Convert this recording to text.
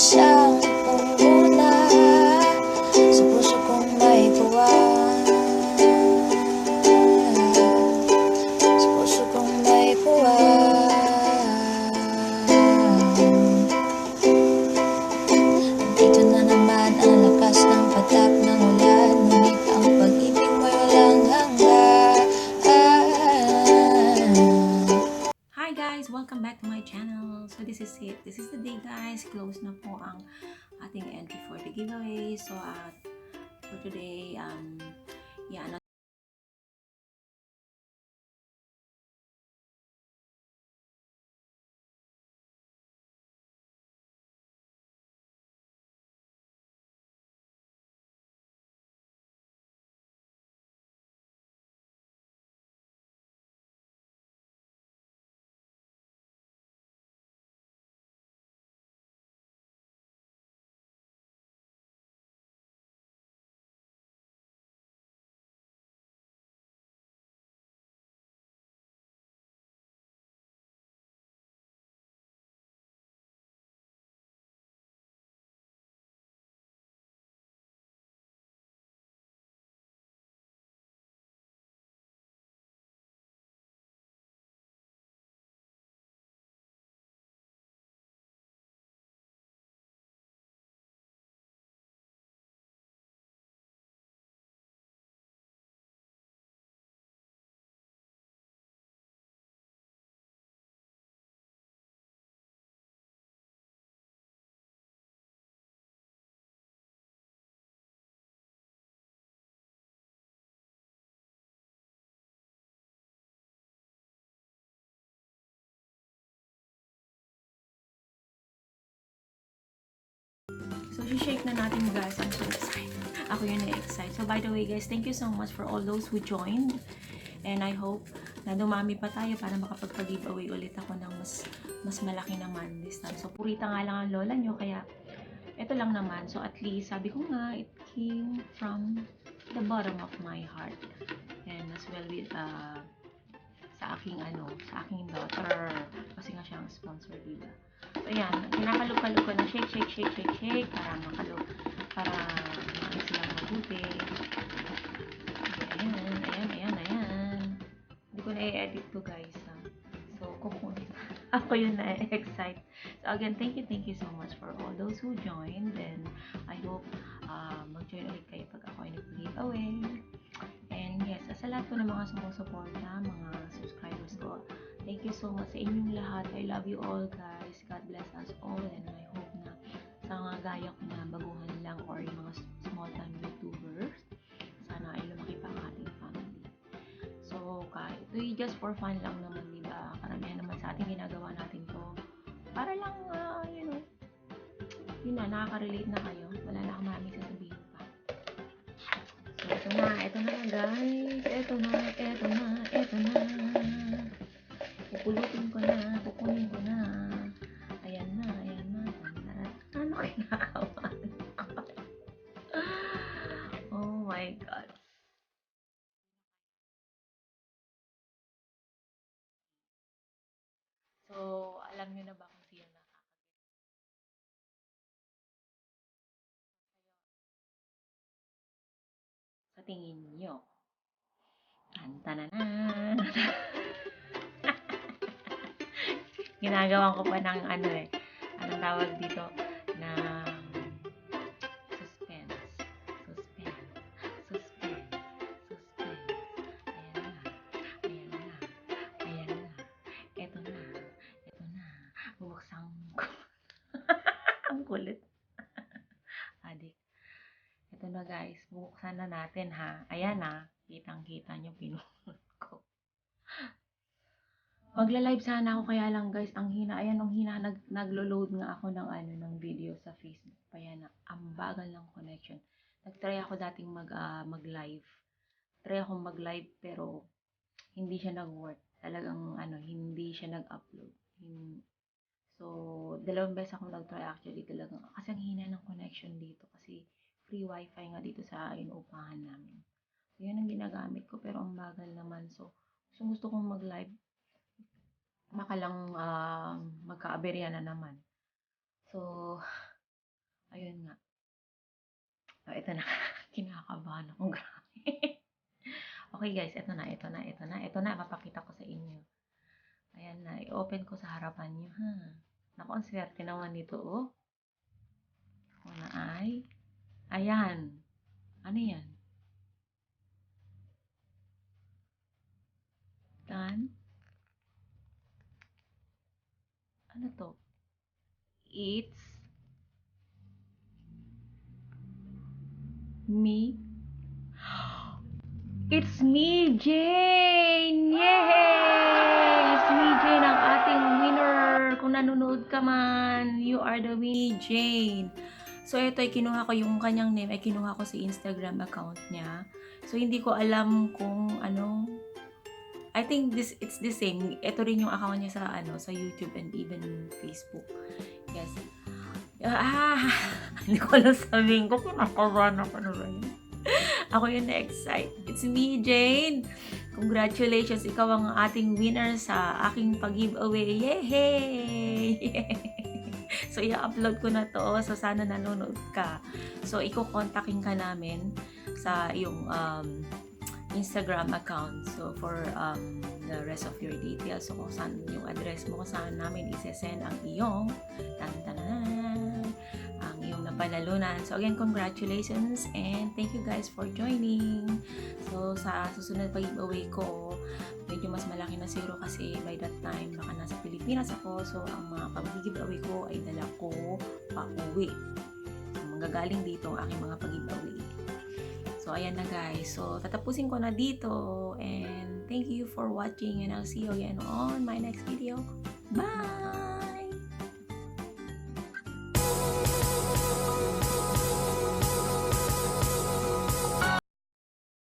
siyang pumuna sa puso kong may puwang, sa puso kong may puwang. Dito na naman ang lakas ng patak ng ulan, ngunit ang pag-ibig mo'y walang hanggan. Hi guys! Welcome back to my channel. So this is it. This is the day guys. Close na po ang ating entry for the giveaway. So for today, yeah, so shake na natin guys. I'm so excited. Ako yun na-excite. So by the way guys, thank you so much for all those who joined. And I hope na dumami pa tayo para makapagpag-giveaway ulit ako ng mas malaki naman this time. So purita nga lang ang lola nyo, kaya ito lang naman. So at least, sabi ko nga, it came from the bottom of my heart. And as well with sa aking daughter. Kasi nga siya ang sponsor, diba? So ayan, kinakalog-kalog ko na shake para para makakit silang mabuti. Ayan. Hindi ko na-i-edit to guys. So kukunin. Ako yun na-excite. So again, thank you so much for all those who joined. And I hope mag-join ulit kayo pag ako ay nag-giveaway. And yes, sa lahat po ng mga sumusuporta, mga subscribers ko, thank you so much sa inyong lahat. I love you all guys. God bless us all. And I hope na sa mga gaya ko na baguhan lang or yung mga small time YouTubers, sana ay lumaki pa ang ating family. So kahit ito just for fun lang naman, diba? Karamihan naman sa ating ginagawa natin to para lang, yun na, nakaka-relate na kayo. Wala na akong maraming sasabihin pa. So ito na guys. Ito na. Pupulutin ko na, kukunin ko na. Ayan na. Ano kinakawa? Oh my God. So, alam nyo na ba kung sino nakakagit? Sa tingin nyo? Tantananan! Ginagawa ko pa ng anong tawag dito? Na suspense. Ayan na. Eto na. Bubuksan ko. Ang kulit. Adik. Ito na guys. Bubuksan na natin ha. Ayan na. Kitang-kita nyo pinulot ko. Magla-live sana ako, kaya lang guys, ang hina. Ayan, ang hina. Naglo-load nga ako ng video sa Facebook. Kaya na, ang bagal ng connection. Nagtry ako dating mag-live. Try akong mag-live pero hindi siya nag-work. Talagang hindi siya nag-upload. So, dalawang beses akong nag-try actually talagang. Kasi ang hina ng connection dito. Kasi free wifi nga dito sa inuupahan namin. So, yun ang ginagamit ko pero ang bagal naman. So, gusto kong mag-live. Baka lang magka-aberya na naman. So, ito na. Kinakabahan ako. Grabe. Okay guys, ito na. Papakita ko sa inyo. Ayan na. I-open ko sa harapan nyo, ha. Naku, ang swerte naman nito, oh. Una ay, ayan. Ano yan? Tan? Ano to? It's me. It's me, Jane! Yay! It's me, Jane, ang ating winner. Kung nanonood ka man, you are the winner, Jane. So, ito ay kinuha ko yung kanyang name, ay kinuha ko sa Instagram account niya. So, hindi ko alam kung ano. I think it's the same. Ito rin yung account niya sa sa YouTube and even Facebook. Yes. Hindi ko alam sabihin ko. Kinakabahan ako na ba yun? Ako yung na-excite. It's me, Jane. Congratulations. Ikaw ang ating winner sa aking pag-giveaway. Yay! So, i-upload ko na to. So, sana nanonood ka. So, i-contactin ka namin sa iyong Instagram account. So, for the rest of your details. So, kung saan yung address mo, kung saan namin isesend ang iyong ang iyong napanalunan. So, again, congratulations and thank you guys for joining. So, sa susunod pag-giveaway ko, medyo mas malaki na zero kasi by that time, baka nasa Pilipinas ako. So, ang mga pag-giveaway ko ay dala ko pa-uwi. So, manggagaling dito ang aking mga pag-giveaway. So, ayan na guys. So, tatapusin ko na dito. And thank you for watching and I'll see you again on my next video. Bye!